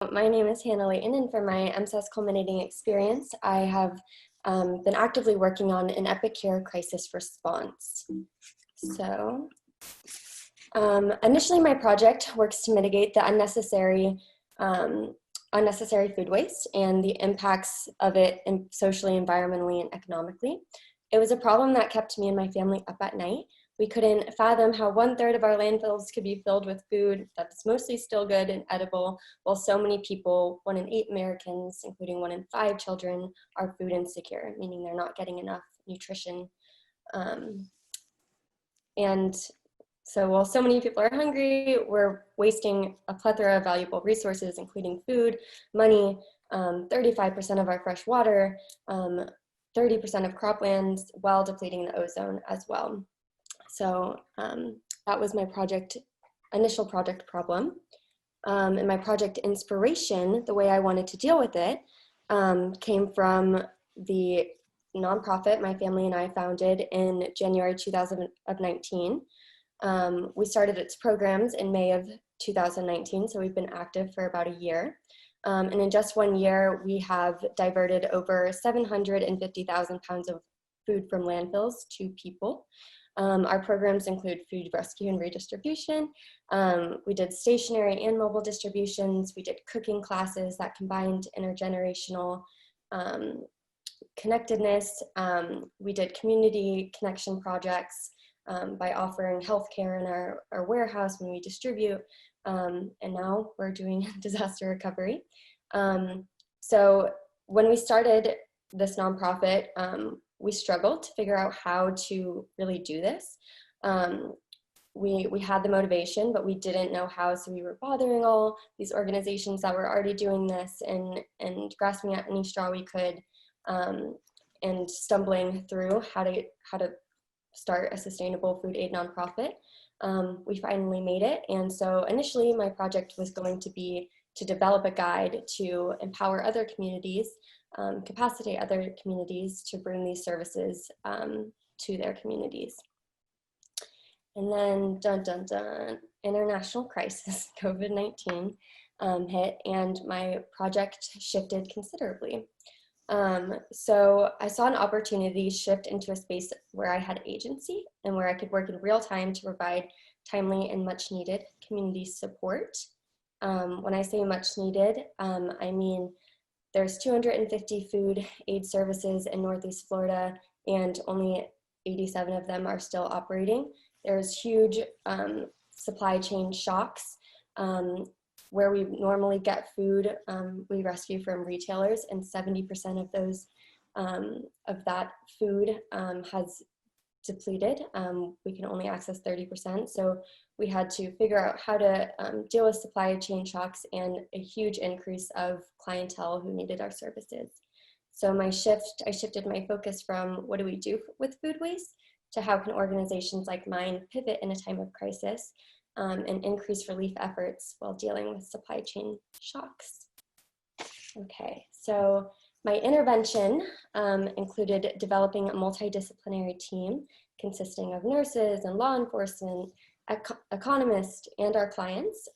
My name is Hanna Layton, and for my MSAS culminating experience, I have been actively working on an epic care crisis response. So, initially my project works to mitigate the unnecessary food waste and the impacts of it socially, environmentally, and economically. It was a problem that kept me and my family up at night. We couldn't fathom how 1/3 of our landfills could be filled with food that's mostly still good and edible, while so many people, 1 in 8 Americans, including 1 in 5 children, are food insecure, meaning they're not getting enough nutrition. And so while so many people are hungry, we're wasting a plethora of valuable resources, including food, money, 35% of our fresh water, 30% of croplands, while depleting the ozone as well. So that was my initial project problem. And my project inspiration, the way I wanted to deal with it, came from the nonprofit my family and I founded in January 2019. We started its programs in May of 2019, so we've been active for about a year. And in just 1 year, we have diverted over 750,000 pounds of food from landfills to people. Our programs include food rescue and redistribution. We did stationary and mobile distributions. We did cooking classes that combined intergenerational connectedness. We did community connection projects by offering healthcare in our warehouse when we distribute. And now we're doing disaster recovery. So when we started this nonprofit, we struggled to figure out how to really do this. We had the motivation, but we didn't know how, so we were bothering all these organizations that were already doing this and grasping at any straw we could, and stumbling through how to start a sustainable food aid nonprofit. We finally made it, and so initially my project was going to be to develop a guide to empower other communities, capacitate other communities to bring these services to their communities. And then, dun dun dun, international crisis, COVID-19 hit, and my project shifted considerably. So I saw an opportunity shift into a space where I had agency and where I could work in real time to provide timely and much needed community support. When I say much needed, I mean there's 250 food aid services in Northeast Florida, and only 87 of them are still operating. There's huge supply chain shocks. Where we normally get food, we rescue from retailers, and 70% of those of that food has depleted. We can only access 30%, so we had to figure out how to deal with supply chain shocks and a huge increase of clientele who needed our services. So I shifted my focus from what do we do with food waste to how can organizations like mine pivot in a time of crisis and increase relief efforts while dealing with supply chain shocks. Okay, so my intervention included developing a multidisciplinary team consisting of nurses and law enforcement, economists, and our clients,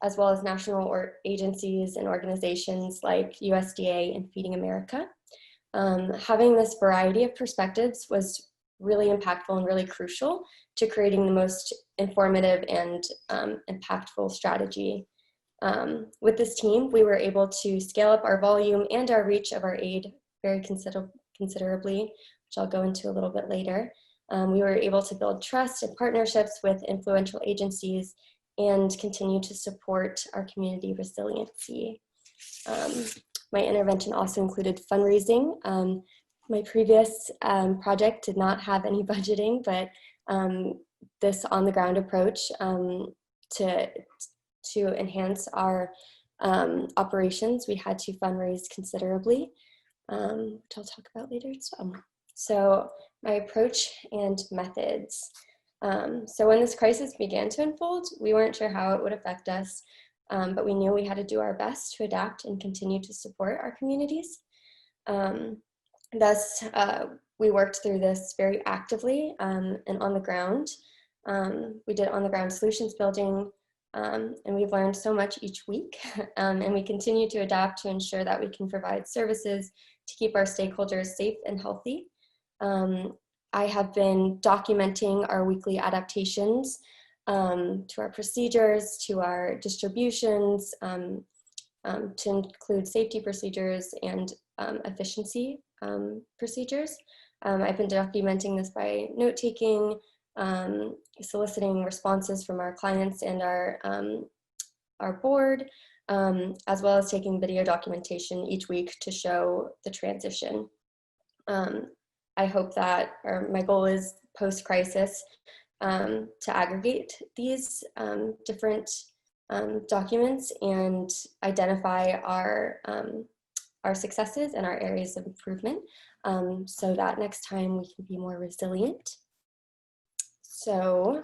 as well as national agencies and organizations like USDA and Feeding America. Having this variety of perspectives was really impactful and really crucial to creating the most informative and impactful strategy. With this team, we were able to scale up our volume and our reach of our aid very considerably, which I'll go into a little bit later. We were able to build trust and partnerships with influential agencies and continue to support our community resiliency. My intervention also included fundraising. My previous project did not have any budgeting, but this on-the-ground approach to enhance our operations, we had to fundraise considerably, which I'll talk about later as well. So my approach and methods. So when this crisis began to unfold, we weren't sure how it would affect us, but we knew we had to do our best to adapt and continue to support our communities. Thus, we worked through this very actively and on the ground. We did on-the-ground solutions building, and we've learned so much each week, and we continue to adapt to ensure that we can provide services to keep our stakeholders safe and healthy. I have been documenting our weekly adaptations to our procedures, to our distributions, to include safety procedures and efficiency procedures. I've been documenting this by note-taking, soliciting responses from our clients and our board, as well as taking video documentation each week to show the transition. I hope that, or my goal is post-crisis, to aggregate these different documents and identify our successes and our areas of improvement, so that next time we can be more resilient. So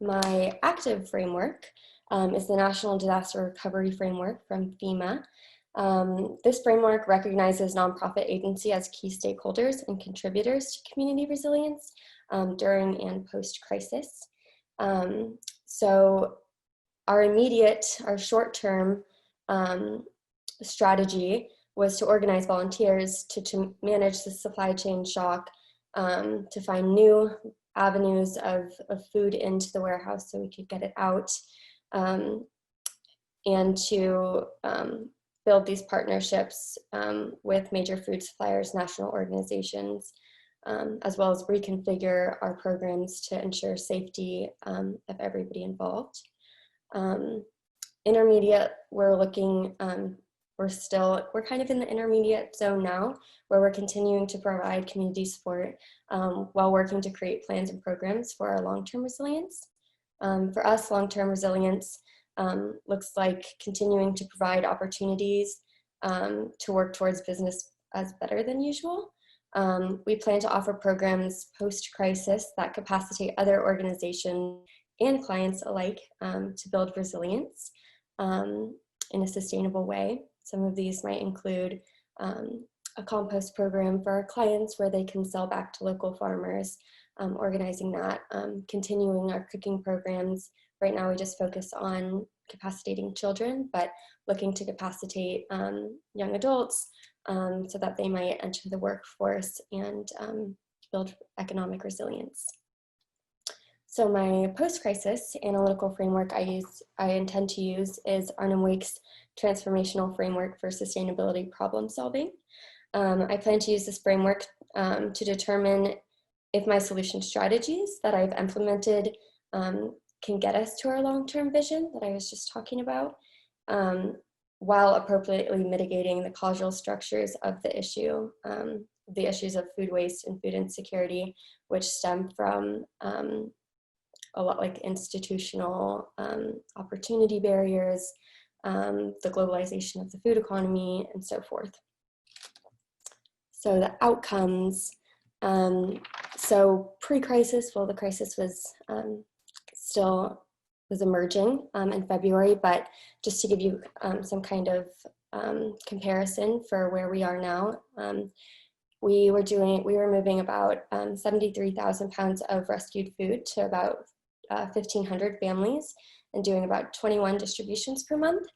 my active framework is the National Disaster Recovery Framework from FEMA. This framework recognizes nonprofit agencies as key stakeholders and contributors to community resilience during and post-crisis. So our short-term strategy was to organize volunteers to manage the supply chain shock, to find new avenues of food into the warehouse so we could get it out, and to build these partnerships with major food suppliers, national organizations, as well as reconfigure our programs to ensure safety of everybody involved. Intermediate, we're kind of in the intermediate zone now, where we're continuing to provide community support while working to create plans and programs for our long-term resilience. For us, long-term resilience looks like continuing to provide opportunities to work towards business as better than usual. We plan to offer programs post-crisis that capacitate other organizations and clients alike to build resilience in a sustainable way. Some of these might include a compost program for our clients where they can sell back to local farmers, organizing that, continuing our cooking programs. Right now we just focus on capacitating children, but looking to capacitate young adults so that they might enter the workforce and build economic resilience. So my post-crisis analytical framework I intend to use is Arnhem Wake's Transformational Framework for Sustainability Problem Solving. I plan to use this framework to determine if my solution strategies that I've implemented can get us to our long-term vision that I was just talking about, while appropriately mitigating the causal structures of the issue, the issues of food waste and food insecurity, which stem from a lot like institutional opportunity barriers, the globalization of the food economy, and so forth. So the outcomes, so pre-crisis, well, the crisis was still emerging in February, but just to give you some kind of comparison for where we are now, we were moving about 73,000 pounds of rescued food to about 1,500 families and doing about 21 distributions per month.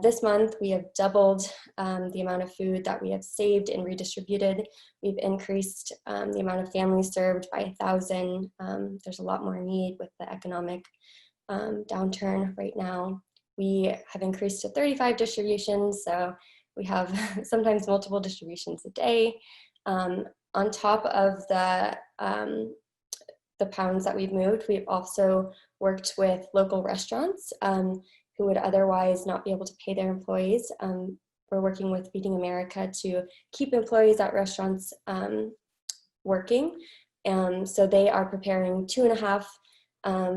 This month, we have doubled the amount of food that we have saved and redistributed. We've increased the amount of families served by 1,000. There's a lot more need with the economic downturn right now. We have increased to 35 distributions, so we have sometimes multiple distributions a day. On top of the pounds that we've moved, we've also worked with local restaurants who would otherwise not be able to pay their employees. We're working with Feeding America to keep employees at restaurants working. So they are preparing 2.5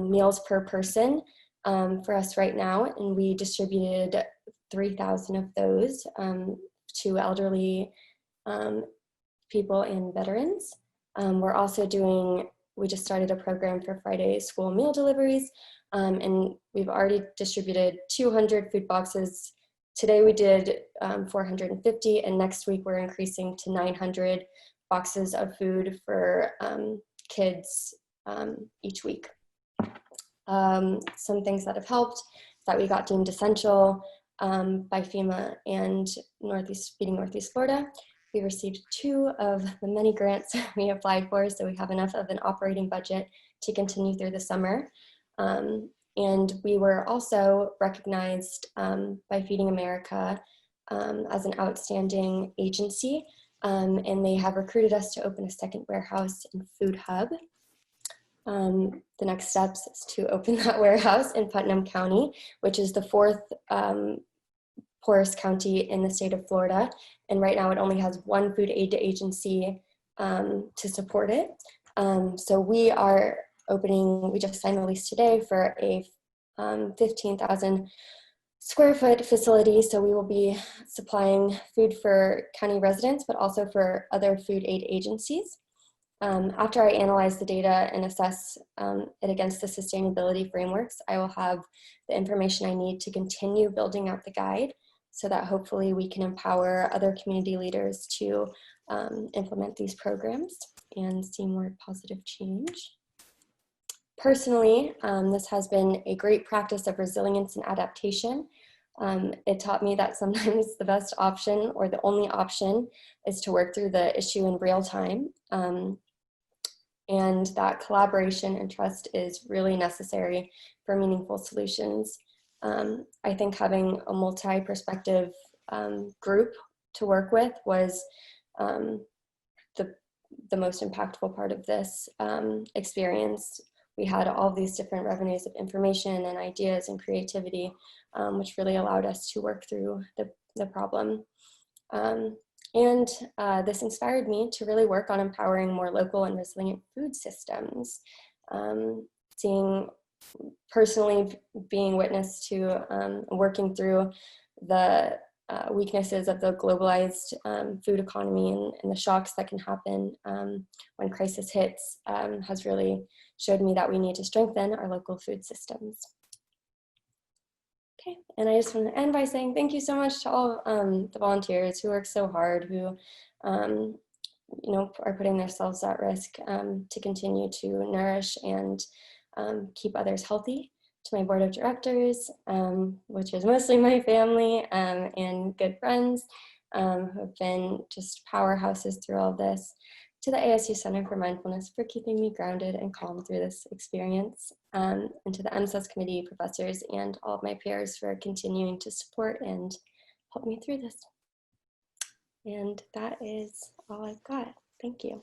meals per person for us right now, and we distributed 3,000 of those to elderly people and veterans. We just started a program for Friday school meal deliveries, and we've already distributed 200 food boxes. Today we did 450, and next week we're increasing to 900 boxes of food for kids each week. Some things that have helped that we got deemed essential by FEMA and Feeding Northeast Florida. We received 2 of the many grants we applied for, so we have enough of an operating budget to continue through the summer. And we were also recognized by Feeding America as an outstanding agency, and they have recruited us to open a second warehouse and food hub. The next steps is to open that warehouse in Putnam County, which is the 4th poorest county in the state of Florida. And right now it only has 1 food aid agency to support it. So we are opening, we just signed the lease today for a 15,000 square foot facility. So we will be supplying food for county residents, but also for other food aid agencies. After I analyze the data and assess it against the sustainability frameworks, I will have the information I need to continue building out the guide so that hopefully we can empower other community leaders to implement these programs and see more positive change. Personally, this has been a great practice of resilience and adaptation. It taught me that sometimes the best option or the only option is to work through the issue in real time. And that collaboration and trust is really necessary for meaningful solutions. I think having a multi-perspective group to work with was the most impactful part of this experience. We had all these different revenues of information and ideas and creativity, which really allowed us to work through the problem. And this inspired me to really work on empowering more local and resilient food systems. Personally being witness to working through the weaknesses of the globalized food economy and the shocks that can happen when crisis hits has really showed me that we need to strengthen our local food systems. Okay, and I just want to end by saying thank you so much to all the volunteers who work so hard, who are putting themselves at risk to continue to nourish and keep others healthy. To my board of directors, which is mostly my family and good friends who have been just powerhouses through all this. To the ASU Center for Mindfulness for keeping me grounded and calm through this experience, and to the MSUS committee, professors, and all of my peers for continuing to support and help me through this. And that is all I've got. Thank you.